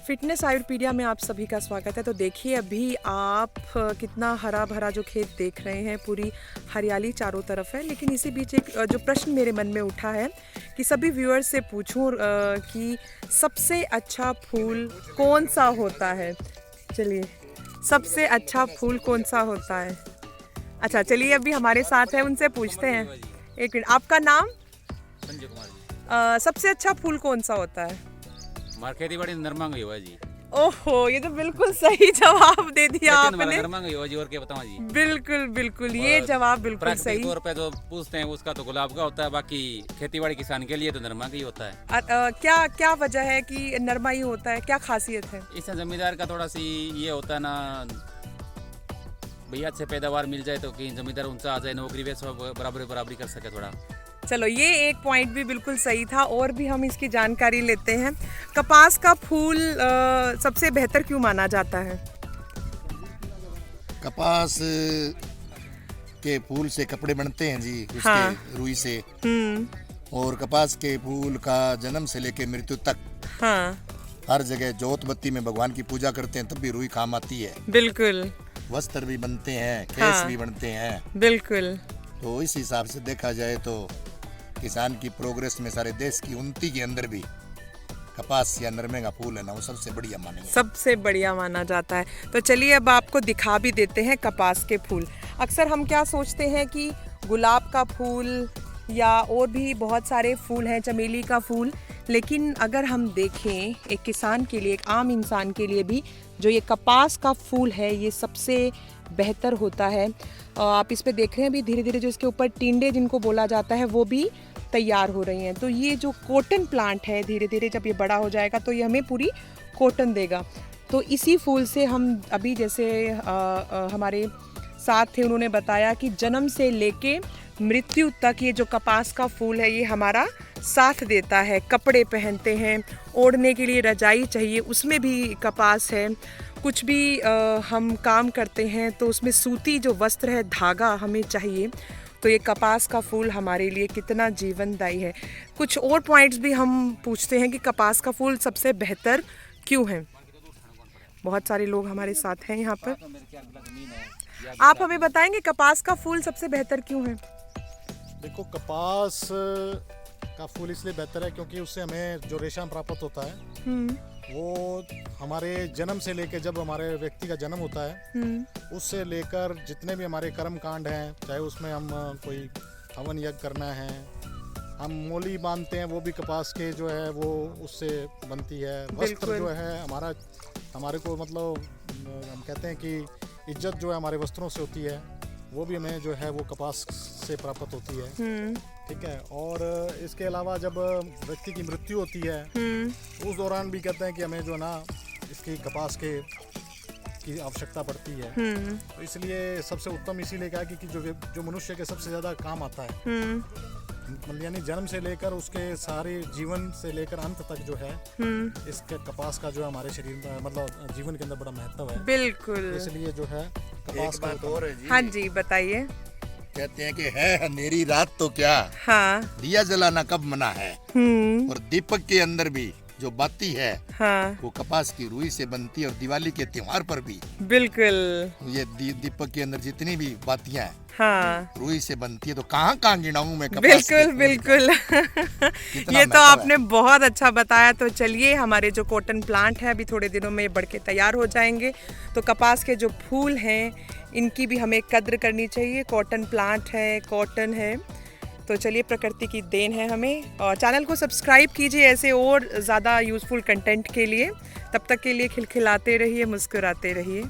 Fitness आयुर्पीडिया में आप सभी का स्वागत है। तो देखिए अभी आप कितना हरा भरा जो खेत देख रहे हैं, पूरी हरियाली चारों तरफ है। लेकिन इसी बीच एक जो प्रश्न मेरे मन में उठा है कि सभी व्यूअर्स से पूछूं कि सबसे अच्छा फूल कौन सा होता है। चलिए, सबसे अच्छा फूल कौन सा होता है? अच्छा चलिए, अभी हमारे साथ है, उनसे पूछते हैं। एक मिनट, आपका नाम? संजय कुमार जी। सबसे अच्छा फूल कौन सा होता है? हमारे खेती बाड़ी नरमा गई हुआ है जी। ओहो, ये तो बिल्कुल सही जवाब दे दिया आपने। नरमा गई हुआ जी, और क्या बताऊं जी। बिल्कुल बिल्कुल, ये जवाब बिल्कुल प्राकृतिक सही। तौर पे जो पूछते हैं उसका तो गुलाब का होता है, बाकी खेती बाड़ी किसान के लिए तो नरमा का ही होता है। क्या क्या वजह है कि नरमा ही होता है, क्या खासियत है? इससे जमींदार का थोड़ा सी ये होता है ना, भैया अच्छे पैदावार मिल जाए तो कहीं जमींदार ऊंचा आ जाए, नौकरी वे सब बराबरी कर सके थोड़ा। चलो, ये एक पॉइंट भी बिल्कुल सही था। और भी हम इसकी जानकारी लेते हैं। कपास का फूल सबसे बेहतर क्यों माना जाता है? कपास के फूल से कपड़े बनते हैं जी, उसके हाँ। रुई से। और कपास के फूल का जन्म से लेकर मृत्यु तक हाँ हर जगह जोत बत्ती में भगवान की पूजा करते हैं, तब भी रुई काम आती है। बिल्कुल वस्त्र भी बनते हैं, केस हाँ। भी बनते हैं। बिल्कुल। तो इस हिसाब से देखा जाए तो किसान की प्रोग्रेस में, सारे देश की उन्नति के अंदर भी कपास या नरमे का फूल है ना, वो सबसे बढ़िया मानेंगे, सबसे बढ़िया माना जाता है। तो चलिए अब आपको दिखा भी देते हैं कपास के फूल। अक्सर हम क्या सोचते हैं कि गुलाब का फूल या और भी बहुत सारे फूल हैं, चमेली का फूल, लेकिन अगर हम देखें एक किसान के लिए, एक आम इंसान के लिए भी जो ये कपास का फूल है, ये सबसे बेहतर होता है। आप इस पे देख रहे हैं अभी धीरे धीरे जो इसके ऊपर टिंडे जिनको बोला जाता है वो भी तैयार हो रही हैं। तो ये जो कॉटन प्लांट है, धीरे धीरे जब ये बड़ा हो जाएगा तो ये हमें पूरी कॉटन देगा। तो इसी फूल से हम अभी जैसे हमारे साथ थे, उन्होंने बताया कि जन्म से लेके मृत्यु तक ये जो कपास का फूल है ये हमारा साथ देता है। कपड़े पहनते हैं, ओढ़ने के लिए रजाई चाहिए, उसमें भी कपास है। कुछ भी हम काम करते हैं तो उसमें सूती जो वस्त्र है, धागा हमें चाहिए। तो ये कपास का फूल हमारे लिए कितना जीवनदायी है। कुछ और पॉइंट्स भी हम पूछते हैं कि कपास का फूल सबसे बेहतर क्यों है। बहुत सारे लोग हमारे साथ हैं यहाँ पर। आप हमें बताएंगे कपास का फूल सबसे बेहतर क्यों है? देखो, कपास का फूल इसलिए बेहतर है क्योंकि उससे हमें जो रेशम प्राप्त होता है वो हमारे जन्म से लेकर, जब हमारे व्यक्ति का जन्म होता है उससे लेकर जितने भी हमारे कर्म कांड हैं, चाहे उसमें हम कोई हवन यज्ञ करना है, हम मोली बांधते हैं, वो भी कपास के जो है वो उससे बनती है। वस्त्र जो है हमारे को मतलब हम कहते हैं कि इज्जत जो है हमारे वस्त्रों से होती है, वो भी हमें जो है वो कपास से प्राप्त होती है। ठीक है। और इसके अलावा जब व्यक्ति की मृत्यु होती है उस दौरान भी कहते हैं कि हमें जो ना इसकी कपास की आवश्यकता पड़ती है। तो इसलिए सबसे उत्तम इसीलिए कहा कि जो मनुष्य के सबसे ज़्यादा काम आता है, यानी जन्म से लेकर उसके सारे जीवन से लेकर अंत तक जो है इसके कपास का जो है हमारे शरीर में, मतलब जीवन के अंदर बड़ा महत्व है। बिल्कुल। इसलिए जो है कपास एक बात और है जी। हाँ जी, बताइए। कहते हैं कि है अंधेरी रात तो क्या, हाँ। दिया जलाना कब मना है। और दीपक के अंदर भी जो बाती है हाँ वो कपास की रुई से बनती है। और दिवाली के त्योहार पर भी बिल्कुल। ये दीपक के अंदर जितनी भी बातियां हैं हाँ रुई से बनती है। तो कहाँ गिनाऊं मैं कपास बिल्कुल के बिल्कुल। ये तो आपने बहुत अच्छा बताया। तो चलिए, हमारे जो कॉटन प्लांट है अभी थोड़े दिनों में ये बढ़ के तैयार हो जाएंगे। तो कपास के जो फूल हैं इनकी भी हमें कद्र करनी चाहिए। कॉटन प्लांट है, कॉटन है। तो चलिए, प्रकृति की देन है हमें। और चैनल को सब्सक्राइब कीजिए ऐसे और ज़्यादा यूज़फुल कंटेंट के लिए। तब तक के लिए खिलखिलाते रहिए, मुस्कुराते रहिए।